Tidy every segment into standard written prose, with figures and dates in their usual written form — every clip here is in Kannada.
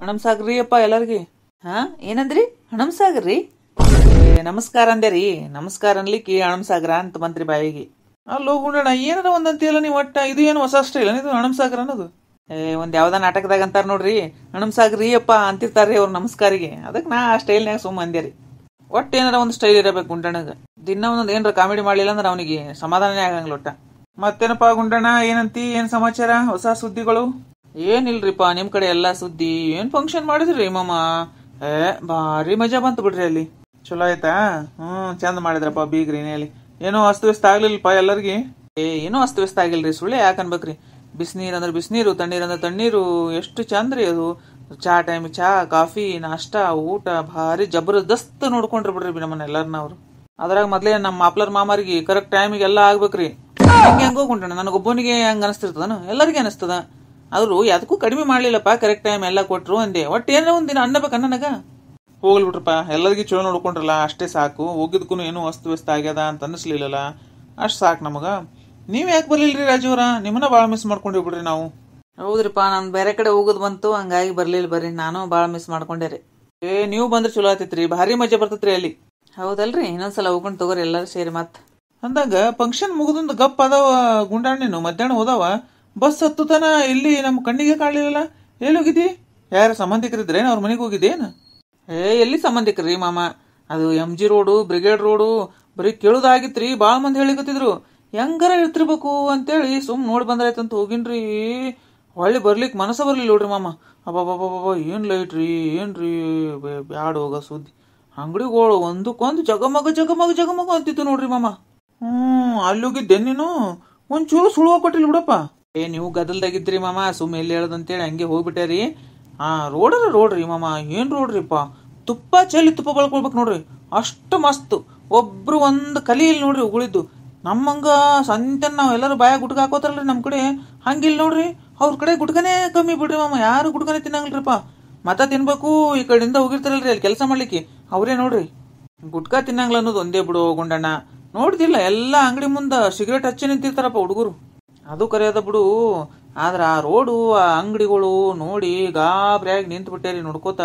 ಹಣಂಸಾಗ್ರಿ ಅಪ್ಪ ಎಲ್ಲಾರ್ಗಿ. ಹಾ ಏನಂದ್ರಿ? ಹಣಂಸಾಗ್ರಿ? ನಮಸ್ಕಾರ ಅಂದೇರಿ. ನಮಸ್ಕಾರ ಅನ್ಲಿಕ್ಕೆ ಹಣಂಸಾಗರ ಅಂತ ಬಂತ್ರಿ ಬಾಯಿಗೆ. ಅಲ್ಲೋ ಗುಂಡಣ್ಣ, ಏನಾರ ಒಂದಂತಿಯಲ್ಲ ನೀವು ಒಟ್ಟ. ಇದು ಏನು ಹೊಸ ಸ್ಟೈಲ್ ಇದು ಹಣಂಸಾಗರ ಅನ್ನೋದು? ಒಂದ್ ಯಾವ್ದ ನಾಟಕದಾಗ ಅಂತಾರ ನೋಡ್ರಿ, ಹಣಂಸಾಗ್ರಿ ಅಪ್ಪ ಅಂತಿರ್ತಾರ್ರಿ ಅವ್ರ ನಮಸ್ಕಾರಿಗೆ. ಅದಕ್ಕೆ ನಾ ಆ ಸ್ಟೈಲ್ನಾಗ ಸುಮ್ಮ ಅಂದೇರಿ. ಒಟ್ಟು ಏನಾರ ಒಂದು ಸ್ಟೈಲ್ ಇರಬೇಕು ಗುಂಡಣ್ಣಗ. ದಿನ ಒಂದೊಂದು ಏನಾರ ಕಾಮಿಡಿ ಮಾಡ್ಲಿಲ್ಲ ಅಂದ್ರೆ ಅವನಿಗೆ ಸಮಾಧಾನನೇ ಆಗಂಗಿಲ್ಲ ಒಟ್ಟ. ಮತ್ತೇನಪ್ಪಾ ಗುಂಡಣ್ಣ, ಏನಂತಿ? ಏನ್ ಸಮಾಚಾರ? ಹೊಸ ಸುದ್ದಿಗಳು? ಏನಿಲ್ರಿಪ್ಪ, ನಿಮ್ ಕಡೆ ಎಲ್ಲಾ ಸುದ್ದಿ. ಏನ್ ಫಂಕ್ಷನ್ ಮಾಡಿದ್ರಿ ಮಾಮ? ಭಾರಿ ಮಜಾ ಬಂತು ಬಿಡ್ರಿ ಅಲ್ಲಿ. ಚಲೋ ಆಯ್ತಾ? ಚಂದ ಮಾಡಿದ್ರಪ್ಪ ಬೀಗ್ರಿನೇಲಿ. ಏನೋ ಅಸ್ತವ್ಯಸ್ತ ಆಗ್ಲಿಲ್ಲಪ್ಪ ಎಲ್ಲರಿಗೆ? ಏನೋ ಅಸ್ತವ್ಯಸ್ತ ಆಗಿಲ್ರಿ, ಸುಳ್ಳೆ ಯಾಕೆ ಅನ್ಬೇಕ್ರಿ. ಬಿಸಿನೀರ್ ಅಂದ್ರೆ ಬಿಸಿನೀರು, ತಣ್ಣೀರ್ ಅಂದ್ರೆ ತಣ್ಣೀರು, ಎಷ್ಟು ಚಂದ್ರಿ ಅದು. ಚಾ ಟೈಮ್ ಚಾ, ಕಾಫಿ, ನಾಷ್ಟಾ, ಊಟ ಭಾರಿ ಜಬರ್ದಸ್ತ್ ನೋಡ್ಕೊಂಡ್ರಿ ಬಿಡ್ರಿ ನಮ್ಮನ್ನ ಎಲ್ಲಾರನ್ನ ಅವ್ರು. ಅದ್ರಾಗ ಮೊದ್ಲೇ ನಮ್ಮ ಮಾಪ್ಲರ್ ಮಾಮಾರಿಗೆ ಕರೆಕ್ಟ್ ಟೈಮಿಗೆ ಎಲ್ಲ ಆಗ್ಬೇಕ್ರಿ. ಹೆಂಗ್ ಹೋಗ್ಕೊಂಡ್ರಿ ನನಗೊಬ್ಬನಿಗೆ ಹಂಗ ಅನಿಸ್ತಿರ್ತದನು? ಎಲ್ಲರಿಗೆ ಅನಿಸ್ತದ. ಅವ್ರು ಯಾವ್ದಕ್ಕೂ ಕಡಿಮೆ ಮಾಡ್ಲಿಲ್ಲಪ್ಪ, ಕರೆಕ್ಟ್ ಟೈಮ್ ಎಲ್ಲ ಕೊಟ್ರು ಅಂದೆ. ಒಟ್ಟು ಏನೋ ಒಂದಿನ ಅನ್ನಬೇಕ ನನಗ. ಹೋಗ್ಲಿ ಬಿಟ್ರಪ್ಪ, ಎಲ್ಲರಿಗೂ ಚಲೋ ನೋಡ್ಕೊಂಡ್ರಲ್ಲ ಅಷ್ಟೇ ಸಾಕು. ಹೋಗಿದ್ಕು ಏನು ಅಸ್ತ ವ್ಯಸ್ತ ಆಗ್ಯದ ಅಂತ ಅನಿಸ್ಲಿಲ್ಲಲ್ಲ, ಅಷ್ಟ್ ಸಾಕು ನಮಗ. ನೀವ್ ಯಾಕೆ ಬರ್ಲಿಲ್ರಿ ರಾಜುವರ? ನಿಮ್ಮನ್ನ ಬಾಳ ಮಿಸ್ ಮಾಡ್ಕೊಂಡೇವ್ ಬಿಡ್ರಿ ನಾವು. ಹೌದ್ರಿಪ್ಪ, ನಾನ್ ಬೇರೆ ಕಡೆ ಹೋಗೋದ್ ಬಂತು, ಹಂಗಾಗಿ ಬರ್ಲಿಲ್ಲ. ಬರ್ರಿ, ನಾನು ಬಾಳ ಮಿಸ್ ಮಾಡ್ಕೊಂಡೇರಿ. ನೀವು ಬಂದ್ರೆ ಚಲೋ ಆತೈತ್ರಿ, ಭಾರಿ ಮಜಾ ಬರ್ತೈತ್ರಿ ಅಲ್ಲಿ. ಹೌದಲ್ರಿ, ಇನ್ನೊಂದ್ಸಲ ಹೋಗ್ಕೊಂಡು ತಗೋರಿ ಎಲ್ಲಾರು ಸೇರಿ. ಮತ್ ಅಂದಾಗ ಫಂಕ್ಷನ್ ಮುಗಿದೊಂದು ಗಪ್ ಅದಾವ ಗುಂಡಾಣಿನು. ಮಧ್ಯಾಹ್ನ ಹೋದಾವ, ಬಸ್ ಹತ್ತುತನ ಇಲ್ಲಿ ನಮ್ ಕಣ್ಣಿಗೆ ಕಾಣ್ಲಿಲ್ಲ. ಎಲ್ಲಿ ಹೋಗಿದ್ದಿ? ಯಾರ ಸಂಬಂಧಿಕರಿದ್ರೇನ ಅವ್ರ ಮನೆಗೆ ಹೋಗಿದ್ದೇನು? ಎಲ್ಲಿ ಸಂಬಂಧಿಕರಿ ಮಾಮ? ಅದು MG ರೋಡು, ಬ್ರಿಗೇಡ್ ರೋಡು, ಬರೀ ಕೇಳುದಾಗಿತ್ರಿ. ಬಾಳ ಮಂದಿ ಹೇಳಿಕತ್ತಿದ್ರು ಹೆಂಗಾರ ಇರ್ತಿರ್ಬೇಕು ಅಂತೇಳಿ. ಸುಮ್ ನೋಡಿ ಬಂದ್ರಾಯ್ತಂತ ಹೋಗಿನ್ರಿ. ಹೊಳ್ಳಿ ಬರ್ಲಿಕ್ ಮನಸ್ಸ ಬರ್ಲಿಲ್ಲ ನೋಡ್ರಿ ಮಾಮ. ಅಬ್ಬಬ್ಬಬ್ಬ, ಏನ್ ಲೈಟ್ ರೀ, ಏನ್ರಿ ಬ್ಯಾಡ ಹೋಗ ಸುದ್ದಿ. ಅಂಗಡಿಗಳು ಒಂದಕ್ಕೊಂದು ಜಗಮಗ ಜಗಮಗ ಜಗಮಗ ಅಂತಿತ್ತು ನೋಡ್ರಿ ಮಾಮ. ಅಲ್ಲಿ ಹೋಗಿದ್ದೆ ನೀನು? ಒಂಚೂರು ಸುಳುವ ಕೊಟ್ಟಿಲ್ಲ ಬಿಡಪ್ಪ. ನೀವು ಗದಲ್ದಾಗಿದ್ರಿ ಮಾಮ, ಸುಮ್ ಎಲ್ಲಿ ಹೇಳದಂತೇಳಿ ಹಂಗೆ ಹೋಗ್ಬಿಟ್ಟಾರಿ. ರೋಡ್ರಿ ಮಾಮ, ಏನ್ ರೋಡ್ರಿಪ್ಪ. ತುಪ್ಪ ಚೆಲ್ಲಿ ತುಪ್ಪ ಬಳ್ಕೊಳ್ಬೇಕು ನೋಡ್ರಿ, ಅಷ್ಟು ಮಸ್ತ್. ಒಬ್ರು ಒಂದ್ ಕಲಿ ಇಲ್ಲಿ ನೋಡ್ರಿ ಉಗುಳಿದ್ದು. ನಮ್ಮಂಗ ಸಂತೆನ್ ನಾವ್ ಎಲ್ಲರೂ ಬಾಯ ಗುಟ್ಕ ಹಾಕೋತಾರಲ್ರಿ ನಮ್ ಕಡೆ, ಹಂಗಿಲ್ ನೋಡ್ರಿ. ಅವ್ರ ಕಡೆ ಗುಟ್ಕನೇ ಕಮ್ಮಿ ಬಿಡ್ರಿ ಮಾಮ, ಯಾರು ಗುಟ್ಕನೇ ತಿನ್ನಂಗಿಲ್ರಿಪ್ಪ. ಮತ್ತ ತಿನ್ಬೇಕು, ಈ ಕಡೆಯಿಂದ ಹೋಗಿರ್ತಾರಲ್ರಿ ಅಲ್ಲಿ ಕೆಲಸ ಮಾಡ್ಲಿಕ್ಕೆ, ಅವ್ರೇ ನೋಡ್ರಿ ಗುಟ್ಕಾ ತಿನ್ನಂಗ್ಲ ಅನ್ನೋದು ಒಂದೇ ಬಿಡು ಗುಂಡಣ್ಣ. ನೋಡ್ದಿಲ್ಲ ಎಲ್ಲಾ ಅಂಗಡಿ ಮುಂದ ಸಿಗರೇಟ್ ಹಚ್ಚಿ ನಿಂತಿರ್ತಾರಪ್ಪ ಹುಡುಗರು. ಅದು ಕರೆಯದ ಬಿಡು. ಆದ್ರ ಆ ರೋಡು, ಆ ಅಂಗಡಿಗಳು ನೋಡಿ ಗಾಬ್ರಿಯಾಗಿ ನಿಂತು ಬಿಟ್ಟೇರಿ ನೋಡ್ಕೋತ.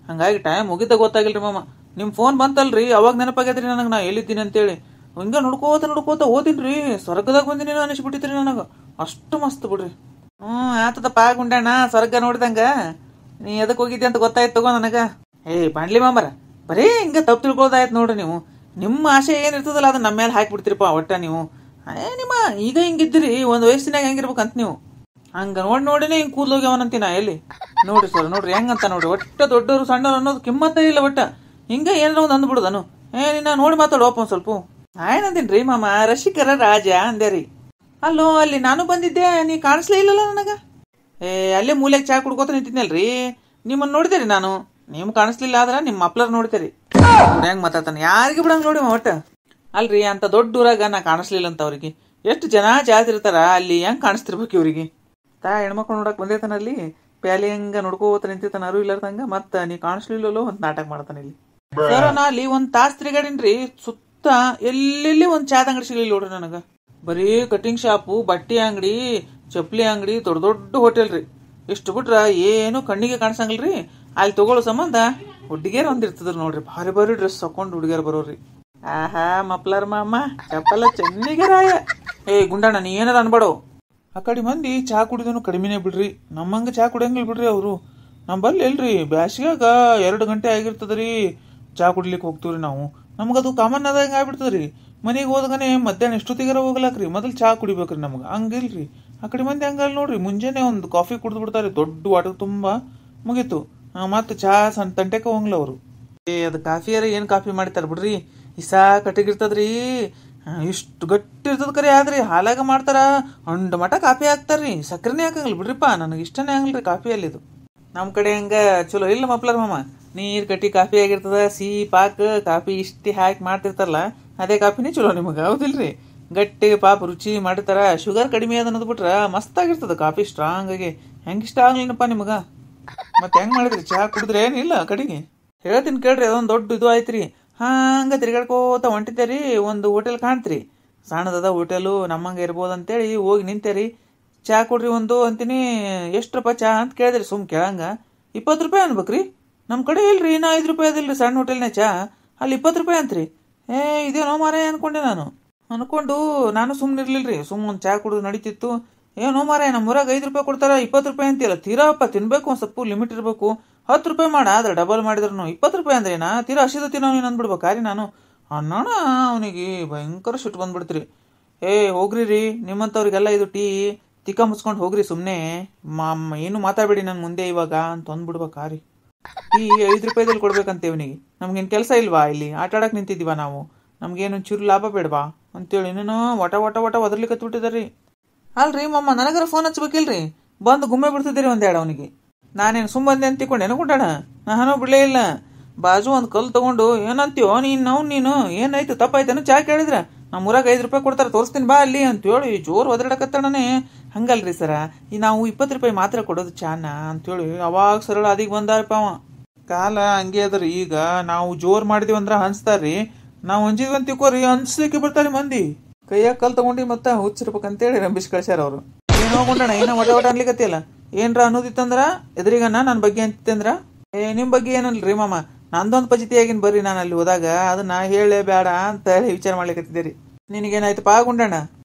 ಹಂಗಾಗಿ ಟೈಮ್ ಮುಗಿದ ಗೊತ್ತಾಗಿಲ್ರಿ ಮಾಮ. ನಿಮ್ ಫೋನ್ ಬಂತಲ್ರಿ, ಅವಾಗ ನೆನಪಾಗ್ಯದ್ರಿ ನನಗ ನಾ ಎಲ್ಲಿದ್ದೀನಿ ಅಂತೇಳಿ. ಹಂಗ ನೋಡ್ಕೋತ ಓದಿನ್ರಿ, ಸ್ವರ್ಗದಾಗ ಬಂದಿನಿ ಅನಿಸ್ಬಿಟ್ಟಿತ್ರಿ ನನಗ. ಅಷ್ಟು ಮಸ್ತ್ ಬಿಡ್ರಿ. ಆತದಪ್ಪ ಗುಂಡಣ್ಣ, ಸ್ವರ್ಗ ನೋಡಿದಂಗ. ನೀ ಎದಕ್ ಹೋಗಿದ್ದೆ ಅಂತ ಗೊತ್ತಾಯ್ತು ತಗೋ ನನಗ. ಬಾಣ್ಲಿ ಮಾಮರ, ಬರೀ ಹಿಂಗ ತಪ್ಪು ತಿಳ್ಕೊಳ್ಳೋದಾಯ್ತು ನೋಡ್ರಿ ನೀವು. ನಿಮ್ಮ ಆಸೆ ಏನಿರ್ತದಲ್ಲ ಅದನ್ನ ನಮ್ಮ ಮೇಲೆ ಹಾಕ್ಬಿಡ್ತೀರಪ್ಪ ಒಟ್ಟ ನೀವು. ನಿಮ್ಮ ಈಗ ಹಿಂಗಿದ್ದೀರಿ, ಒಂದ್ ವಯಸ್ಸಿನಾಗ ಹೆಂಗಿರ್ಬೇಕಂತ ನೀವು. ಹಂಗ ನೋಡಿನೇ ಹಿಂಗ್ ಕೂದ್ಲೋಗ್ಯವನಂತೀನ ಎಲ್ಲಿ ನೋಡ್ರಿ ಸರ್. ನೋಡ್ರಿ ಹೆಂಗಂತ ನೋಡ್ರಿ, ಒಟ್ಟ ದೊಡ್ಡವರು ಸಣ್ಣವ್ರು ಅನ್ನೋದು ಕಿಮ್ಮತ್ತ ಇಲ್ಲ ಒಟ್ಟ. ಹಿಂಗ ಏನಾರ ಒಂದ್ ಅಂದ್ಬಿಡುದನು? ನಿನ್ನ ನೋಡಿ ಮಾತಾಡುವಪ್ಪ ಒಂದ್ ಸ್ವಲ್ಪ. ಏನಂತೀನ್ರಿ ಮಾಮ, ರಸಿಕರ ರಾಜ ಅಂದೇರಿ. ಅಲ್ಲೋ, ಅಲ್ಲಿ ನಾನು ಬಂದಿದ್ದೆ, ನೀ ಕಾಣಿಸ್ಲೇ ಇಲ್ಲಲ್ಲ ನನಗ. ಅಲ್ಲೇ ಮೂಲೆಗೆ ಚಾ ಕುಡ್ಕೋತ ನಿಂತಿದ್ನಲ್ರಿ, ನಿಮ್ಮನ್ನ ನೋಡಿದೇರಿ ನಾನು. ನಿಮ್ ಕಾಣಿಸ್ಲಿಲ್ಲ ಆದ್ರ ನಿಮ್ ಮಪ್ಲರ್ ನೋಡ್ತೇರಿ. ಹೆಂಗ್ ಮಾತಾಡ್ತಾನೆ, ಯಾರಿಗೆ ಬಿಡಂಗ್ ನೋಡಿ ಒಟ್ಟ. ಅಲ್ರಿ, ಅಂತ ದೊಡ್ಡ ಊರಾಗ ನಾ ಕಾಣಿಸ್ಲಿಲ್ಲ ಅಂತ ಅವ್ರಿಗೆ ಎಷ್ಟು ಜನ ಜಾತಿರ್ತಾರ, ಅಲ್ಲಿ ಹೆಂಗ್ ಕಾಣಿಸ್ತಿರ್ಬೇಕು ಇವ್ರಿಗೆ. ಹೆಣ್ಮಕ್ಳು ನೋಡಕ್ ಬಂದಿರ್ತಾನ ಅಲ್ಲಿ, ಪ್ಯಾಲಿ ಹಂಗ ನೋಡ್ಕೋತ ನಿಂತಿರ್ತಾನ ಅರು ಇಲ್ಲಾರ್ದಂಗ. ಮತ್ತ ನೀ ಕಾಣಿಸ್ಲಿಲ್ಲೋ ಅಂತ ನಾಟಕ ಮಾಡ್ತಾನ ಇಲ್ಲಿ. ಸರ, ನಾ ಅಲ್ಲಿ ಒಂದ್ ತಾಸ್ ತಿರುಗಾಡಿನ್ರಿ ಸುತ್ತ. ಎಲ್ಲೆಲ್ಲಿ ಒಂದ್ ಚಾದ ಅಂಗಡಿ ಸಿಗ್ಲಿಲ್ಲ ನೋಡ್ರಿ ನನಗ. ಬರೀ ಕಟಿಂಗ್ ಶಾಪು, ಬಟ್ಟೆ ಅಂಗಡಿ, ಚಪ್ಲಿ ಅಂಗಡಿ, ದೊಡ್ಡ ದೊಡ್ಡ ಹೋಟೆಲ್ ರೀ. ಇಷ್ಟು ಬಿಟ್ರ ಏನು ಕಣ್ಣಿಗೆ ಕಾಣಿಸಂಗಿಲ್ರಿ. ಅಲ್ಲಿ ತಗೊಳ್ಳೋ ಸಂಬಂಧ ಹುಡುಗಿಯರ್ ಒಂದಿರ್ತದ್ರ ನೋಡ್ರಿ, ಭಾರಿ ಭಾರಿ ಡ್ರೆಸ್ ಹಾಕೊಂಡು ಹುಡುಗಿಯರ್ ಬರೋರಿ. ಆಹಾ ಮಪ್ಲರ್ ಮಾಮ, ಚಪ್ಪಲ ಚೆನ್ನಿಗೆ ರಾಯ. ಗುಂಡಣ್ಣ, ನೀ ಏನದ ಅನ್ಬೇಡೋ. ಆ ಕಡೆ ಮಂದಿ ಚಾ ಕುಡಿದನು ಕಡಿಮೆನೆ ಬಿಡ್ರಿ, ನಮ್ಮಂಗ ಚಾ ಕುಡಿಯಂಗಿಲ್ ಬಿಡ್ರಿ ಅವರು. ನಮ್ಮಲ್ಲಿ ಎಲ್ರಿ ಬ್ಯಾಸಿಗಾಗ 2 ಗಂಟೆ ಆಗಿರ್ತದ್ರಿ ಚಾ ಕುಡ್ಲಿಕ್ಕೆ ಹೋಗ್ತೀವ್ರಿ ನಾವು. ನಮ್ಗದು ಕಾಮನ್ ಆದಂಗ ಆಗ್ಬಿಡ್ತದ್ರಿ. ಮನೆಗೆ ಹೋದಗನೆ ಮಧ್ಯಾಹ್ನ ಎಷ್ಟೊತ್ತಿಗಾರ ಹೋಗ್ಲಾಕ್ರಿ, ಮೊದಲು ಚಾ ಕುಡಿಬೇಕ್ರಿ ನಮ್ಗ. ಹಂಗಿಲ್ರಿ ಆ ಕಡೆ ಮಂದಿ ಹಂಗಲ್ ನೋಡ್ರಿ. ಮುಂಜಾನೆ ಒಂದು ಕಾಫಿ ಕುಡ್ದು ಬಿಡ್ತಾರೆ ದೊಡ್ಡ ವಾಟರ್ ತುಂಬಾ, ಮುಗೀತು. ಮತ್ತೆ ಚಾ ಸಣ್ಣ ತಂಟೆಕ ಹೋಗ್ಲ ಅವರು. ಅದು ಕಾಫಿಯಾರ ಏನ್ ಕಾಫಿ ಮಾಡ್ತಾರ ಬಿಡ್ರಿ, ಇಸಾ ಕಟ್ಟಿಗಿರ್ತದ್ರಿ. ಇಷ್ಟು ಗಟ್ಟಿ ಇರ್ತದ ಕರೆ, ಆದ್ರಿ ಹಾಲಾಗ ಮಾಡ್ತಾರ. And Math coffee ಹಾಕ್ತಾರ್ರಿ, ಸಕ್ಕರೆನೇ ಹಾಕಂಗಿಲ್ಲ ಬಿಡ್ರಿಪ್ಪ. ನನಗೆ ಇಷ್ಟನೇ ಆಗಲ್ರಿ ಕಾಫಿ ಅಲ್ಲಿದು. ನಮ್ ಕಡೆ ಹಂಗ ಚಲೋ ಇಲ್ಲ ಮಪ್ಲರ್ ಮಾಮ. ನೀರ್ ಕಟ್ಟಿ ಕಾಫಿ ಆಗಿರ್ತದ, ಸಿಹಿ ಪಾಕ ಕಾಫಿ ಇಷ್ಟಿ ಹಾಕಿ ಮಾಡ್ತಿರ್ತಾರಲ್ಲ, ಅದೇ ಕಾಫಿನೇ ಚಲೋ ನಿಮಗ, ಹೌದಿಲ್ರಿ? ಗಟ್ಟಿ ಪಾಪ ರುಚಿ ಮಾಡಿರ್ತಾರ. ಶುಗರ್ ಕಡಿಮೆ ಅದ ಅನ್ನೋದು ಬಿಟ್ರ ಮಸ್ತ್ ಆಗಿರ್ತದ ಕಾಫಿ, ಸ್ಟ್ರಾಂಗ್ ಆಗಿ. ಹೆಂಗ ಇಷ್ಟ ಆಗ್ಲಿನಪ್ಪ ನಿಮಗ? ಮತ್ತೆ ಹೆಂಗ್ ಮಾಡಿದ್ರಿ ಚಾ ಕುಡಿದ್ರೆ? ಏನಿಲ್ಲ ಕಡೆಗೆ ಹೇಳ್ತೀನಿ ಕೇಳ್ರಿ. ಅದೊಂದ್ ದೊಡ್ಡ ಇದು ಆಯ್ತ್ರಿ. ಹಂಗ ತಿರ್ಗಾಡ್ಕೋತ ಹೊಂಟಿದ್ದೇರಿ. ಒಂದು ಹೋಟೆಲ್ ಕಾಣ್ತ್ರಿ, ಸಣ್ಣದದ ಹೋಟೆಲು, ನಮ್ಮಂಗ ಇರ್ಬೋದಂತೇಳಿ ಹೋಗಿ ನಿಂತೇರಿ. ಚಾ ಕೊಡ್ರಿ ಒಂದು ಅಂತೀನಿ. ಎಷ್ಟ್ರಪ್ಪ ಚಾ ಅಂತ ಕೇಳಿದ್ರಿ ಸುಮ್ ಕೇಳಂಗ. 20 ರೂಪಾಯಿ ಅನ್ಬೇಕ್ರಿ. ನಮ್ಮ ಕಡೆ ಇಲ್ರಿ ಇನ್ನ 5 ರೂಪಾಯಿ ಅದಿಲ್ರಿ ಸಣ್ಣ ಹೋಟೆಲ್ನ ಚಾ, ಅಲ್ಲಿ 20 ರೂಪಾಯಿ ಅಂತ್ರಿ. ಇದೇನೋ ಮಾರೇ ಅನ್ಕೊಂಡೆ ಅನ್ಕೊಂಡು ನಾನು ಸುಮ್ಮನಿರ್ಲಿಲ್ರಿ. ಒಂದು ಚಾ ಕುಡಿದು ನಡೀತಿತ್ತು. ಏನೋ ಮಾರೇ ನಮ್ಮೂರಾಗ 5 ರೂಪಾಯಿ ಕೊಡ್ತಾರ, 20 ರೂಪಾಯಿ ಅಂತೀಯಲ್ಲ, ತೀರಾಪ್ಪ ತಿನ್ಬೇಕು, ಒಂದು ಸ್ವಲ್ಪ ಲಿಮಿಟ್ ಇರಬೇಕು. 10 ರೂಪಾಯಿ ಮಾಡ ಆದ್ರೆ ಡಬಲ್ ಮಾಡಿದ್ರು 20 ರೂಪಾಯಿ ಅಂದ್ರೆ ನಾ ತೀರಾ ಹಸಿದ ತಿನ್ನೋ ನೀನು ಅಂದ್ಬಿಡ್ಬೇಕಾರಿ ನಾನು ಅನ್ನೋಣ. ಅವನಿಗೆ ಭಯಂಕರ ಸಿಟ್ಟು ಬಂದ್ಬಿಡ್ತೀರಿ. ಹೋಗ್ರಿ ರೀ, ನಿಮ್ಮಂಥವ್ರಿಗೆಲ್ಲ ಇದು ಟೀ ತಿಕ್ಕ ಮುಚ್ಕೊಂಡು ಹೋಗ್ರಿ ಸುಮ್ಮನೆ, ಏನು ಮಾತಾಡಬೇಡಿ ನನ್ನ ಮುಂದೆ ಇವಾಗ ಅಂತ ಅಂದ್ಬಿಡ್ಬೇಕಾರಿ. ಟೀ 5 ರೂಪಾಯಿದಲ್ಲಿ ಕೊಡ್ಬೇಕಂತೇವ್ ಅವನಿಗೆ. ನಮ್ಗೇನು ಕೆಲಸ ಇಲ್ವಾ ಇಲ್ಲಿ? ಆಟ ಆಡಕ್ಕೆ ನಿಂತಿದ್ದೀವ ನಾವು? ನಮ್ಗೇನು ಚೂರು ಲಾಭ ಬೇಡವಾ ಅಂತೇಳಿ ಇನ್ನೇನೋ ವಟ ವಟ ವಟ ಒದರ್ಲಿಕ್ಕೆ ಬಿಟ್ಟಿದ್ದಾರಿ. ಅಲ್ರಿ ಮಮ್ಮ, ನನಗರ ಫೋನ್ ಹಚ್ಬೇಕಿಲ್ರಿ, ಬಂದು ಗುಮ್ಮೆ ಬಿಡ್ತಿದ್ದೀರಿ ಒಂದೆರಡು ಅವನಿಗೆ. ನಾನೇನು ಸುಮ್ಮನೆ ಅಂತ ತಿಳ್ಕೊಂಡೇನು ಗುಂಡಾಣ? ನಾನು ಬಿಡಲೇ ಇಲ್ಲ. ಬಾಜು ಒಂದು ಕಲ್ಲು ತಗೊಂಡು ಏನಂತೀವೋ ನೀನು ಏನಾಯ್ತು ತಪ್ಪಾಯ್ತೇನು ಚಾ ಕೇಳಿದ್ರ? ನಮ್ಮೂರಾಗ 5 ರೂಪಾಯಿ ಕೊಡ್ತಾರೆ, ತೋರಿಸ್ತೀನಿ ಬಾ ಅಲ್ಲಿ ಅಂತೇಳಿ ಜೋರು ಒದರಾಡಕತ್ತಾಣನೆ. ಹಂಗಲ್ರಿ ಸರ, ಈ ನಾವು 20 ರೂಪಾಯಿ ಮಾತ್ರ ಕೊಡೋದು ಚಾನ ಅಂತೇಳಿ ಅವಾಗ ಸರಳ ಅದಿಗೆ ಬಂದಾರಪ್ಪ ಅವ. ಕಾಲ ಹಂಗೆ ಅದ್ರಿ. ಈಗ ನಾವು ಜೋರು ಮಾಡಿದೀವಿ ಅಂದ್ರೆ ಹಂಚ್ತಾರ್ರಿ, ನಾವು ಹಂಚಿದ್ವಿ ಅಂತ ತಿಳ್ಕೋರಿ ಹಂಚ್ಲಿಕ್ಕೆ ಬರ್ತಾರೆ ಮಂದಿ. ಕೈಯಾಗ ಕಲ್ ತಗೊಂಡು ಮತ್ತೆ ಹುಚ್ಚಿರ್ಬೇಕಂತೇಳಿ ರಂಬಿಸಿ ಕಳ್ಸ್ಯಾರ ಅವರು. ಏನೋ ಕೊಂಡಣ ಏನೋ ಒಟ ಒಟ ಅನ್ಲಿಕತ್ತಿಯಲ್ಲ, ಏನ್ರ ಅನ್ನೋದಿತ್ತಂದ್ರ ಎದುರಿಗನ್ನ ನನ್ನ ಬಗ್ಗೆ ಅಂತಿತ್ತಂದ್ರ ನಿಮ್ಮ ಬಗ್ಗೆ ಏನಲ್ರಿ ಮಾಮ, ನಂದೊಂದು ಪಜಿತಿಯಾಗಿನ್ ಬರ್ರಿ, ನಾನು ಅಲ್ಲಿ ಹೋದಾಗ ಅದನ್ನ ಹೇಳೇ ಬೇಡ ಅಂತ ಹೇಳಿ ವಿಚಾರ ಮಾಡ್ಲಿಕತ್ತಿದ್ದೀರಿ. ನಿನಗೇನಾಯ್ತಪ್ಪ ಗುಂಡಣ್ಣ?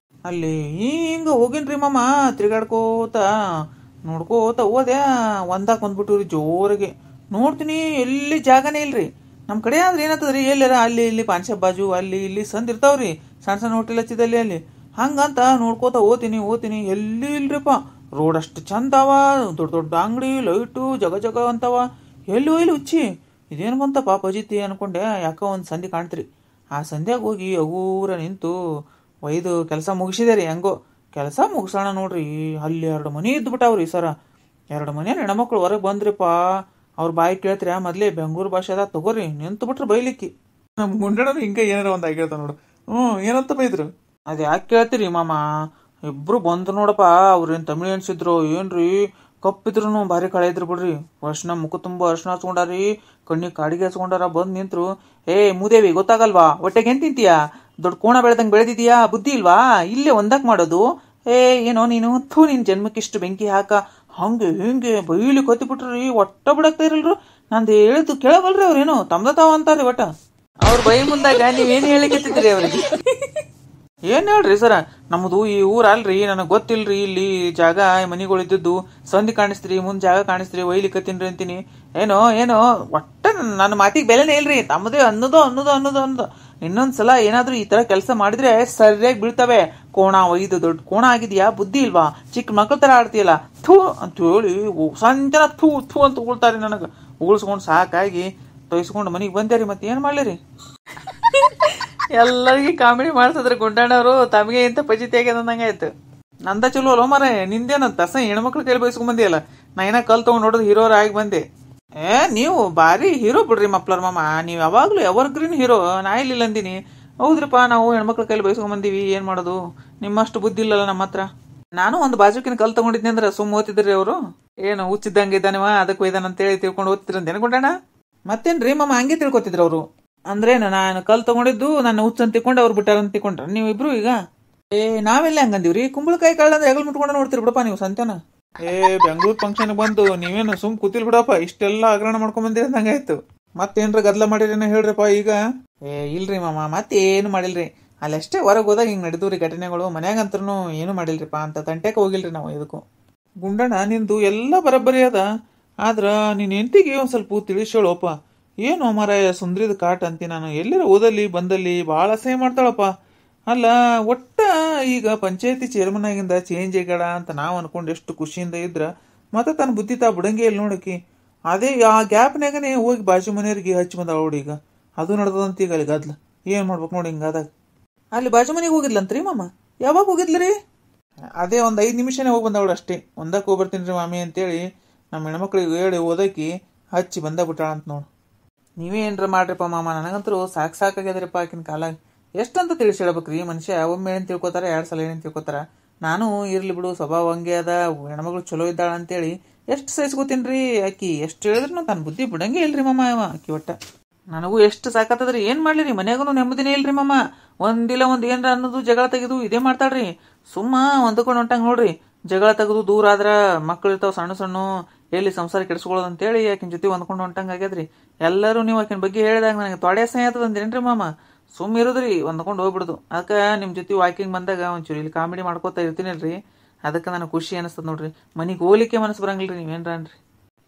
ಅಲ್ಲಿ ಹಿಂಗ ಹೋಗಿನ್ರಿ ಮಾಮ, ತಿರ್ಗಾಡ್ಕೋತ ನೋಡ್ಕೋತ ಹೋದೆ. ಒಂದಾಕ್ ಬಂದ್ಬಿಟ್ಟು ಜೋರಿಗೆ ನೋಡ್ತೀನಿ, ಎಲ್ಲಿ ಜಾಗನೇ ಇಲ್ರಿ. ನಮ್ಮ ಕಡೆ ಆದ್ರೆ ಏನಾಗ್ತದ್ರಿ, ಎಲ್ಲಾರ ಅಲ್ಲಿ ಇಲ್ಲಿ ಪಾನ್ಶಾಪ್ ಬಾಜು ಅಲ್ಲಿ ಇಲ್ಲಿ ಸಂದ್ ಇರ್ತಾವ್ರಿ, ಸಣ್ಣ ಸಣ್ಣ ಹೋಟೆಲ್ ಹಚ್ಚಿದಲ್ಲಿ ಅಲ್ಲಿ. ಹಂಗಂತ ನೋಡ್ಕೋತ ಓತೀನಿ ಎಲ್ಲಿ ಇಲ್ರಿಪ್ಪ. ರೋಡ್ ಅಷ್ಟು ಚಂದ ಅವ, ದೊಡ್ಡ ದೊಡ್ಡ ಅಂಗಡಿ, ಲೈಟು ಜಗ ಅಂತವ. ಎಲ್ಲಿ ಹುಚ್ಚಿ ಇದೇನು ಬಂತಪ್ಪ ಪಜಿತಿ ಅನ್ಕೊಂಡೆ. ಯಾಕೋ ಒಂದು ಸಂಧಿ ಕಾಣ್ತ್ರಿ. ಆ ಸಂಧ್ಯಾಗ ಹೋಗಿ ಅವೂರ ನಿಂತು ಒಯ್ದು ಕೆಲಸ ಮುಗಿಸಿದೆ ರೀ. ಹೆಂಗೋ ಕೆಲಸ ಮುಗಿಸೋಣ ನೋಡ್ರಿ. ಅಲ್ಲಿ 2 ಮನೆ ಇದ್ಬಿಟ್ಟಾವ್ರಿ ಸರ. 2 ಮನೆ ಹೆಣ್ಮಕ್ಳು ಹೊರಗೆ ಬಂದ್ರಿಪ್ಪ. ಅವ್ರ ಬಾಯಿ ಕೇಳ್ತೀರ, ಮೊದ್ಲೇ ಬೆಂಗಳೂರು ಭಾಷೆದ ತಗೋರಿ, ನಿಂತು ಬಿಟ್ರೆ ಬೈಲಿಕ್ಕಿ. ನಮ್ಮ ಗುಂಡಣ್ಣರು ಹಿಂಗೆ ಏನಾರ ಒಂದು ಆಗಿರ್ತಾವ ನೋಡು. ಏನಂತ ಬೈದ್ರು? ಅದು ಯಾಕೆ ಕೇಳ್ತೀರಿ ಮಾಮ? ಇಬ್ರು ಬಂದ್ರು ನೋಡಪ್ಪ. ಅವ್ರೇನು ತಮಿಳು ಅನ್ಸಿದ್ರು ಏನ್ರಿ, ಕಪ್ಪಿದ್ರು ಭಾರಿ ಕಳೆ ಇದ್ರು ಬಿಡ್ರಿ. ಅರ್ಶಿನ ಮುಖ ತುಂಬ ಅರ್ಶಿನ ಹಚ್ಕೊಂಡಾರಿ, ಕಣ್ಣಿಗೆ ಕಾಡಿಗೆ ಹಚ್ಕೊಂಡಾರ. ಬಂದು ನಿಂತ್ರು. ಮೂದೇವಿ ಗೊತ್ತಾಗಲ್ವಾ? ಹೊಟ್ಟೆಗೆ ಏನ್ ತಿಂತೀಯಾ? ದೊಡ್ಡ ಕೋಣ ಬೆಳೆದಂಗೆ ಬೆಳೆದಿದ್ಯಾ? ಬುದ್ಧಿ ಇಲ್ವಾ? ಇಲ್ಲೇ ಒಂದಕ್ ಮಾಡೋದು? ಏನೋ ನೀನು ನಿನ್ ಜನ್ಮಕ್ಕಿಷ್ಟು ಬೆಂಕಿ ಹಾಕ ಹಂಗೆ ಹಿಂಗೆ ಬೈಲಿ ಕತ್ತಿಬಿಟ್ರಿ. ಒಟ್ಟ ಬಿಡಕ್ತಾ ಇರಲ್ರು. ನಂದು ಹೇಳಿದ್ದು ಕೇಳವಲ್ರಿ ಅವ್ರೇನು ತಮ್ದ ತಾವ ಅಂತಾರ್ರಿ. ಒಟ್ಟ ಅವ್ರ ಬೈ ಮುಂದಾಗ ನೀವೇನು ಹೇಳಿಕತ್ತಿದ್ರಿ ಅವ್ರಿಗೆ? ಏನ್ ಹೇಳ್ರಿ ಸರ, ನಮ್ಮದು ಈ ಊರ ಅಲ್ರಿ, ನನಗೆ ಗೊತ್ತಿಲ್ರಿ. ಇಲ್ಲಿ ಜಾಗ ಮನಿಗಳು ಇದ್ದದ್ದು ಸಂಧಿ ಕಾಣಿಸ್ತ್ರಿ, ಮುಂದ್ ಜಾಗ ಕಾಣಿಸ್ತ್ರಿ, ಒಯ್ಲಿಕತ್ತೀನ್ರಿ ಅಂತೀನಿ. ಏನೋ ಒಟ್ಟ ನನ್ನ ಮಾತಿಗೆ ಬೆಲೆನೇ ಇಲ್ರಿ. ತಮ್ಮದೇ ಅನ್ನೋದು. ಇನ್ನೊಂದ್ಸಲ ಏನಾದ್ರೂ ಈ ತರ ಕೆಲಸ ಮಾಡಿದ್ರೆ ಸರಿಯಾಗಿ ಬೀಳ್ತವೆ. ಕೋಣ ಒಯ್ದು ದೊಡ್ಡ ಕೋಣ ಆಗಿದ್ಯಾ? ಬುದ್ಧಿ ಇಲ್ವಾ? ಚಿಕ್ಕ ಮಕ್ಕಳ ತರ ಆಡ್ತೀಯಲ್ಲ, ಥೂ ಅಂತ ಹೇಳಿ ಸಂಜನ ಥೂ ಅಂತ ಉಗುಳ್ತಾರೆ. ನನಗೆ ಉಗುಳ್ಸ್ಕೊಂಡು ಸಾಕಾಗಿ ತೊಯ್ಸ್ಕೊಂಡು ಮನೆಗೆ ಬಂದ್ಯಾರಿ. ಮತ್ತೆ ಏನ್ ಮಾಡ್ಲಿರಿ? ಎಲ್ಲರಿಗೂ ಕಾಮಿಡಿ ಮಾಡ್ಸದ್ರ ಗುಂಡಣ್ಣವರು, ತಮಗೆ ಇಂತ ಪಜಿತಿ ಆಗ್ಯದಂದಂಗ ಆಯ್ತು. ನಂದ ಚಲೋ ಅಲ್ಲ ಮಾರ, ನಿಂದೇನಂತ ಹೆಣ್ಮಕ್ಳು ಕೈಲಿ ಬಯಸ್ಕೊಂಡ್ ಬಂದಿಯಲ್ಲ. ನಾ ಏನ ಕಲ್ ತಗೊಂಡ್ ನೋಡೋದು ಹೀರೋರ್ ಆಗಿ ಬಂದೆ. ನೀವು ಭಾರಿ ಹೀರೋ ಬಿಡ್ರಿ ಮಪ್ಲರ್ ಮಾಮ, ನೀವು ಯಾವಾಗ್ಲೂ ಎವರ್ಗ್ರೀನ್ ಹೀರೋ. ನಾ ಇಲ್ಲಿಲ್ಲ ಅಂದಿನಿ. ಹೌದ್ರಪ್ಪ, ನಾವು ಹೆಣ್ಮಕ್ಳ ಕೈಲಿ ಬಯಸ್ಕೊಂಡ್ ಬಂದೀವಿ, ಏನ್ ಮಾಡೋದು? ನಿಮ್ಮಷ್ಟು ಬುದ್ಧಿ ಇಲ್ಲಲ್ಲ ನಮ್ಮ ಹತ್ರ. ನಾನು ಒಂದು ಬಾಜುಕಿನ ಕಲ್ ತಗೊಂಡಿದ್ನಿ ಅಂದ್ರೆ ಸುಮ್ಮ ಓದ್ತಿದ್ರಿ ಅವರು. ಏನು ಹುಚ್ಚಿದ್ದಂಗೆ ಇದ್ದಾನಿವ, ಅದಕ್ಕೆ ಒಯ್ದಾನ ಅಂತೇಳಿ ತಿಳ್ಕೊಂಡು ಓದ್ತಿರಂತೇನು ಗುಂಡಣ್ಣ? ಮತ್ತೇನ್ರಿ ಮಾಮ ಹಂಗೆ ತಿಳ್ಕೊತಿದ್ರು ಅವರು. ಅಂದ್ರೆ ನಾನು ಕಲ್ ತಗೊಂಡಿದ್ದು ನನ್ನ ಹುಚ್ಚ ಅಂತ ತಿಳ್ಕೊಂಡು ಅವ್ರು ಬಿಟ್ಟಾರ ಅಂತ ತಿಳ್ಕೊಂಡ್ರ ನೀವಿಬ್ರು ಈಗ? ನಾವೆಲ್ಲ ಹಂಗಂದಿವ್ರಿ? ಕುಂಬಳಕಾಯಿ ಕಾಳಂದ್ರೆ ಹೆಗಲ್ ಮುಟ್ಕೊಂಡು ನೋಡ್ತೀರಿ ಬಿಡಪ್ಪ ನೀವು ಸಂತ್ಯಾನ. ಬೆಂಗಳೂರು ಫಂಕ್ಷನ್ ಬಂದು ನೀವೇನು ಸುಮ್ ಕೂತಿಲ್ ಬಿಡಪ್ಪ, ಇಷ್ಟೆಲ್ಲ ಹಗರಣ ಮಾಡ್ಕೊಂಡ್ ಬಂದಿರಂದಂಗಾಯ್ತು. ಮತ್ತೇನ್ರ ಗದ್ಲ ಮಾಡಿರೇನ ಹೇಳ್ರಪ್ಪ ಈಗ? ಇಲ್ರಿ ಮಾಮ, ಮತ್ತೇನು ಮಾಡಿಲ್ರಿ. ಅಲ್ಲಷ್ಟೇ ಹೊರಗೆ ಹೋದಾಗ ಹಿಂಗೆ ನಡೆದವ್ರಿ ಘಟನೆಗಳು. ಮನ್ಯಾಗಂತ್ರನು ಏನು ಮಾಡಿಲ್ರಿಪ್ಪ, ಅಂತ ತಂಟೆಗೆ ಹೋಗಿಲ್ರಿ ನಾವು ಇದಕ್ಕೂ. ಗುಂಡಣ್ಣ, ನಿಂದು ಎಲ್ಲ ಬರಬ್ಬರಿ ಅದ, ಆದ್ರ ನೀನ್ ಹೆಂಡತಿಗೆ ಒಂದ್ ಸ್ವಲ್ಪ ತಿಳಿಸೋಳಪ್ಪ. ಏನು ಮಾರಾಯ ಸುಂದ್ರಿದ ಕಾಟ ಅಂತಿ. ನಾನು ಎಲ್ಲರ ಓದಲ್ಲಿ ಬಂದಲ್ಲಿ ಭಾಳ ಅಸಹ್ಯ ಮಾಡ್ತಾಳಪ್ಪ. ಅಲ್ಲ ಒಟ್ಟ ಈಗ ಪಂಚಾಯತಿ ಚೇರ್ಮನ್ ಆಗಿಂದ ಚೇಂಜ್ ಆಗ್ಯಾಳ ಅಂತ ನಾವು ಅನ್ಕೊಂಡು ಎಷ್ಟು ಖುಷಿಯಿಂದ ಇದ್ರ, ಮತ್ತೆ ತನ್ನ ಬುದ್ಧಿ ತಾ ಬಿಡಂಗೆ ಇಲ್ಲಿ ನೋಡಕಿ. ಅದೇ ಆ ಗ್ಯಾಪ್ನಾಗನೇ ಹೋಗಿ ಬಾಜು ಮನೆಯವ್ರಿಗೆ ಹಚ್ಚಿ ಬಂದ ಅವಳು. ಈಗ ಅದು ನಡೆದಂತ ಈಗ ಅಲ್ಲಿ ಗದ್ಲ. ಏನ್ ಮಾಡ್ಬೇಕು ನೋಡಿ ಹಿಂಗಾದಾಗ. ಅಲ್ಲಿ ಬಾಜು ಮನೆಗೆ ಹೋಗಿದ್ಲಂತ್ರಿ ಮಾಮ? ಯಾವಾಗ ಹೋಗಿದ್ಲರಿ? ಅದೇ ಒಂದು 5 ನಿಮಿಷನೇ ಹೋಗಿ ಬಂದವಳು ಅಷ್ಟೇ. ಒಂದಕ್ಕೆ ಹೋಗ್ಬರ್ತೀನಿ ರೀ ಮಾಮಿ ಅಂತೇಳಿ ನಮ್ಮ ಹೆಣ್ಮಕ್ಳಿಗೆ ಹೇಳಿ ಓದಕಿ ಹಚ್ಚಿ ಬಂದ ಬಿಟ್ಟಾಳ ಅಂತ ನೋಡು. ನೀವೇ ಏನ್ರ ಮಾಡ್ರಿಪ್ಪ ಮಾಮ, ನನಗಂತರೂ ಸಾಕಾಗ್ಯದ್ರಿಪ್ಪ ಆಕಿನ ಕಾಲಾಗ. ಎಷ್ಟಂತ ತಿಳಿಸಿ ಹೇಳ್ಬೇಕ್ರಿ ಮನುಷ್ಯ? ಒಮ್ಮೆ ಏನೇನು ತಿಳ್ಕೊತಾರ, 2 ಸಲ ಏನೇನು ತಿಳ್ಕೊತಾರ. ನಾನು ಇರ್ಲಿ ಬಿಡು ಸ್ವಭಾವ ಹಂಗೆ ಅದ, ಹೆಣ್ಮಗಳು ಚಲೋ ಇದ್ದಾಳ ಅಂತೇಳಿ ಎಷ್ಟು ಸಹಿಸ್ಕೋತೀನ್ರಿ. ಆಕಿ ಎಷ್ಟು ಹೇಳಿದ್ರು ತನ್ನ ಬುದ್ಧಿ ಬಿಡಂಗೆ ಇಲ್ರಿ ಮಾಮ ಆಕಿ. ಒಟ್ಟ ನನಗೂ ಎಷ್ಟು ಸಾಕಾತದ್ರಿ. ಏನ್ ಮಾಡ್ಲಿರಿ? ಮನ್ಯಾಗೂ ನೆಮ್ಮದಿನೇ ಇಲ್ರಿ ಮಾಮ. ಒಂದಿಲ್ಲ ಒಂದ್ ಏನ್ರ ಅನ್ನೋದು ಜಗಳ ತೆಗೆದು ಇದೇ ಮಾಡ್ತಾಳ್ರಿ. ಸುಮ್ಮ ಹೊಂದ್ಕೊಂಡು ಹೊಂಟಂಗ್ ನೋಡ್ರಿ. ಜಗಳ ತೆಗೆದು ದೂರ ಆದ್ರ ಮಕ್ಳು ಇರ್ತಾವ ಸಣ್ಣ ಎಲ್ಲಿ ಸಂಸಾರ ಕೆಡಿಸ್ಕೊಳ್ಳೋದು ಅಂತೇಳಿ ಆಕಿನ ಜೊತೆ ಹೊಂದ್ಕೊಂಡು ಹೊಂಟಂಗೆ ಆಗ್ಯದ್ರಿ. ಎಲ್ಲರೂ ನೀವು ಆಕಿನ ಬಗ್ಗೆ ಹೇಳಿದಾಗ ನನಗೆ ತೊಡೆ ಸಹ ಆಯ್ತದಂದೇನ್ರಿ ಮಾಮ. ಸುಮ್ಮ ಇರೋದ್ರಿ ಹೊಂದ್ಕೊಂಡು ಹೋಗ್ಬಿಡುದು. ಅದಕ್ಕೆ ನಿಮ್ಮ ಜೊತೆ ವಾಕಿಂಗ್ ಬಂದಾಗ ಒಂಚೂರು ಇಲ್ಲಿ ಕಾಮಿಡಿ ಮಾಡ್ಕೋತಾ ಇರ್ತೀನಿಲ್ರಿ, ಅದಕ್ಕೆ ನನಗೆ ಖುಷಿ ಅನಿಸ್ತದ ನೋಡ್ರಿ. ಮನೆಗೆ ಹೋಗ್ಲಿಕ್ಕೆ ಮನಸ್ಸು ಬರಂಗಿಲ್ರಿ. ನೀವೇನ್ರಿ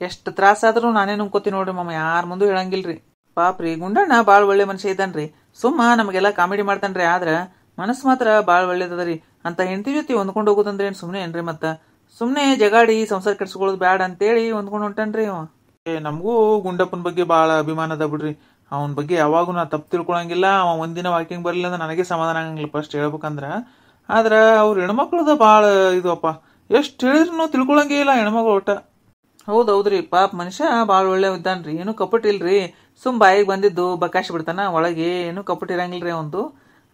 ಎಷ್ಟು ತ್ರಾಸಾದ್ರೂ ನಾನೇ ನುಂಕೋತೀನಿ ನೋಡ್ರಿ ಮಾಮ, ಯಾರ ಮುಂದೂ ಹೇಳಂಗಿಲ್ರಿ. ಪಾಪ್ರಿ ಗುಂಡಣ್ಣ ಭಾಳ ಒಳ್ಳೆ ಮನುಷ್ಯ ಇದ್ದಾನ್ರಿ. ಸುಮ್ಮ ನಮಗೆಲ್ಲ ಕಾಮಿಡಿ ಮಾಡ್ತಾನ್ರಿ, ಆದ್ರೆ ಮನಸ್ಸು ಮಾತ್ರ ಭಾಳ ಒಳ್ಳೇದದರಿ. ಅಂತ ಹೆಂಡತಿ ಜೊತೆ ಹೊಂದ್ಕೊಂಡು ಹೋಗೋದಂದ್ರೆ ಏನು ಸುಮ್ಮನೆ ಏನ್ರಿ? ಮತ್ತೆ ಸುಮ್ಮನೆ ಜಗಾಡಿ ಸಂಸಾರ ಕೆಡ್ಸ್ಕೊಳ್ಳೋದು ಬ್ಯಾಡ ಅಂತೇಳಿ ಹೊಂದ್ಕೊಂಡು ಹೊಂಟನ್ರಿ ಅವ. ನಮಗೂ ಗುಂಡಪ್ಪನ ಬಗ್ಗೆ ಭಾಳ ಅಭಿಮಾನ ಅದ ಬಿಡ್ರಿ. ಅವನ ಬಗ್ಗೆ ಯಾವಾಗೂ ನಾ ತಪ್ಪು ತಿಳ್ಕೊಳಂಗಿಲ್ಲ. ಅವ ಒಂದಿನ ವಾಕಿಂಗ್ ಬರಲಿಲ್ಲ ಅಂದ್ರೆ ನನಗೆ ಸಮಾಧಾನ ಆಗಂಗಿಲ್ಲ ಫಸ್ಟ್ ಹೇಳ್ಬೇಕಂದ್ರೆ. ಆದ್ರೆ ಅವ್ರ ಹೆಣ್ಮಕ್ಳದ ಭಾಳ ಇದು ಅಪ್ಪ, ಎಷ್ಟು ಹೇಳಿದ್ರು ತಿಳ್ಕೊಳಂಗೇ ಇಲ್ಲ ಹೆಣ್ಮಕ್ಳು ಒಟ್ಟ. ಹೌದೌದ್ರಿ, ಪಾಪ ಮನುಷ್ಯ ಭಾಳ ಒಳ್ಳೆ ಇದ್ದಾನ್ರಿ. ಏನು ಕಪಟ್ ಇಲ್ರಿ. ಸುಮ್ ಬಾಯಿಗೆ ಬಂದಿದ್ದು ಬಕಾಶ್ ಬಿಡ್ತಾನ, ಒಳಗೆ ಏನು ಕಪಟ್ ಇರಂಗಿಲ್ರಿ ಅವಂದು.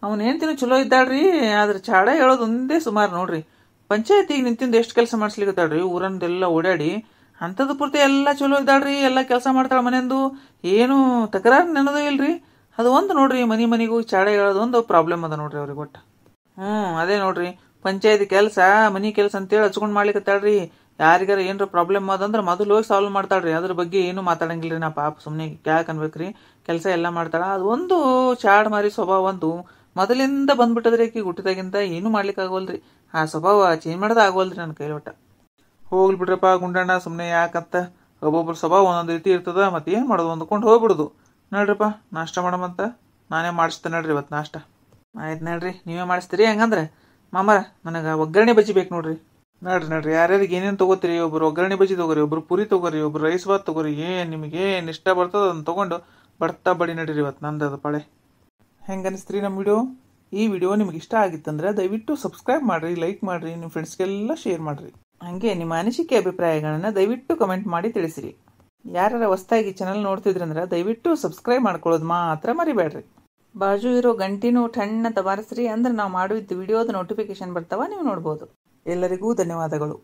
ಅವ್ನ ಹೆಂಡ್ತಿನೂ ಚಲೋ ಇದ್ದಾಳ್ರಿ. ಆದ್ರೆ ಚಾಡ ಹೇಳೋದು ಒಂದೇ ಸುಮಾರು ನೋಡ್ರಿ. ಪಂಚಾಯತಿಗೆ ನಿಂತಿಂದ ಎಷ್ಟು ಕೆಲಸ ಮಾಡಿಸ್ಲಿಕ್ಕತ್ತಾಳ್ರಿ, ಊರಂದೆಲ್ಲ ಓಡಾಡಿ. ಅಂಥದ್ದು ಪೂರ್ತಿ ಎಲ್ಲ ಚಲೋ ಇದ್ದಾಳ್ರಿ, ಎಲ್ಲ ಕೆಲಸ ಮಾಡ್ತಾಳೆ ಮನೆಯಂದು. ಏನು ತಕರಾರು ನೆನೋದೇ ಇಲ್ರಿ. ಅದು ಒಂದು ನೋಡ್ರಿ, ಮನಿಗೂ ಚಾಡ ಹೇಳೋದು ಒಂದು ಪ್ರಾಬ್ಲಮ್ ಅದ ನೋಡ್ರಿ ಅವ್ರಿಗೆ ಒಟ್ಟು. ಅದೇ ನೋಡ್ರಿ, ಪಂಚಾಯತಿ ಕೆಲಸ ಮನಿ ಕೆಲಸ ಅಂತೇಳಿ ಹಚ್ಕೊಂಡ್ ಮಾಡ್ಲಿಕ್ಕತ್ತಾಳ್ರಿ. ಯಾರಿಗಾರ ಏನ್ರ ಪ್ರಾಬ್ಲಮ್ ಅದಂದ್ರೆ ಮೊದಲು ಹೋಗಿ ಸಾಲ್ವ್ ಮಾಡ್ತಾಳ್ರಿ. ಅದ್ರ ಬಗ್ಗೆ ಏನು ಮಾತಾಡಂಗಿಲ್ರಿ. ನಾ ಪಾಪ ಸುಮ್ಮನೆ ಯಾಕೆ ಅನ್ಬೇಕ್ರಿ, ಕೆಲಸ ಎಲ್ಲ ಮಾಡ್ತಾಳ. ಅದು ಒಂದು ಚಾಡ್ ಮಾರಿ ಸ್ವಭಾವ ಒಂದು ಮೊದಲಿಂದ ಬಂದ್ಬಿಟ್ಟದ್ರಿ. ಆಕಿ ಹುಟ್ಟಿದಾಗಿಂದ ಏನು ಮಾಡ್ಲಿಕ್ಕೆ ಆಗೋಲ್ರಿ. ಆ ಸ್ವಭಾವ ಚೇಂಜ್ ಮಾಡೋದು ಆಗೋಲ್ರಿ ನನ್ನ ಕೈಲಿ ಒಟ್ಟ. ಹೋಗ್ಲಿ ಬಿಡ್ರಪ್ಪ ಗುಂಡಣ್ಣ, ಸುಮ್ಮನೆ ಯಾಕಂತ. ಒಬ್ಬೊಬ್ರ ಸ್ವಭಾವ ಒಂದೊಂದು ರೀತಿ ಇರ್ತದ. ಮತ್ತೆ ಏನು ಮಾಡೋದು, ಹೊಂದ್ಕೊಂಡು ಹೋಗ್ಬಿಡುದು. ನೋಡ್ರಿಪ್ಪ, ನಾಷ್ಟ ಮಾಡಮಂತ ನಾನೇ ಮಾಡಿಸ್ತೇನೆ ನೋಡ್ರಿ ಇವತ್ತು ನಾಷ್ಟ. ಆಯ್ತು ನೋಡ್ರಿ, ನೀವೇ ಮಾಡಿಸ್ತೀರಿ ಹಂಗಂದ್ರೆ. ಮಾಮರ ನನಗೆ ಒಗ್ಗರಣೆ ಬಜ್ಜಿ ಬೇಕು ನೋಡ್ರಿ. ನೋಡ್ರಿ ಯಾರ್ಯಾರಿಗೆ ಏನೇನು ತೊಗೋತೀರಿ. ಒಬ್ರು ಒಗ್ಗರಣೆ ಬಜ್ಜಿ ತೊಗೋರಿ, ಒಬ್ರು ಪುರಿ ತೊಗೋರಿ, ಒಬ್ರು ರೈಸ್ ಬಾತ್ ತೊಗೋರಿ. ನಿಮಗೆ ಏನು ಇಷ್ಟ ಬರ್ತದ ಅದನ್ನ ತೊಗೊಂಡು ಬರ್ತಾ ಬಡಿ ನಡೀರಿ ಇವತ್ತು ನಂದು ಪಾಳೆ. ಹೆಂಗೆ ಅನಿಸ್ತೀರಿ ನಮ್ಮ ವಿಡಿಯೋ? ಈ ವಿಡಿಯೋ ನಿಮ್ಗೆ ಇಷ್ಟ ಆಗಿತ್ತಂದ್ರೆ ದಯವಿಟ್ಟು ಸಬ್ಸ್ಕ್ರೈಬ್ ಮಾಡಿರಿ, ಲೈಕ್ ಮಾಡಿರಿ, ನಿಮ್ಮ ಫ್ರೆಂಡ್ಸ್ಗೆಲ್ಲ ಶೇರ್ ಮಾಡಿರಿ. ಹಾಗೆ ನಿಮ್ಮ ಅನಿಸಿಕೆ ಅಭಿಪ್ರಾಯಗಳನ್ನು ದಯವಿಟ್ಟು ಕಮೆಂಟ್ ಮಾಡಿ ತಿಳಿಸಿರಿ. ಯಾರ ಹೊಸದಾಗಿ ಚಾನಲ್ ನೋಡ್ತಿದ್ರಂದ್ರೆ ದಯವಿಟ್ಟು ಸಬ್ಸ್ಕ್ರೈಬ್ ಮಾಡ್ಕೊಳ್ಳೋದು ಮಾತ್ರ ಮರಿಬೇಡ್ರಿ. ಬಾಜು ಇರೋ ಗಂಟಿನೂ ಠಣ್ಣ ತಬಾರಿಸ್ರಿ, ಅಂದ್ರೆ ನಾವು ಮಾಡಿದ್ದು ವಿಡಿಯೋದ ನೋಟಿಫಿಕೇಶನ್ ಬರ್ತಾವ, ನೀವು ನೋಡ್ಬೋದು. ಎಲ್ಲರಿಗೂ ಧನ್ಯವಾದಗಳು.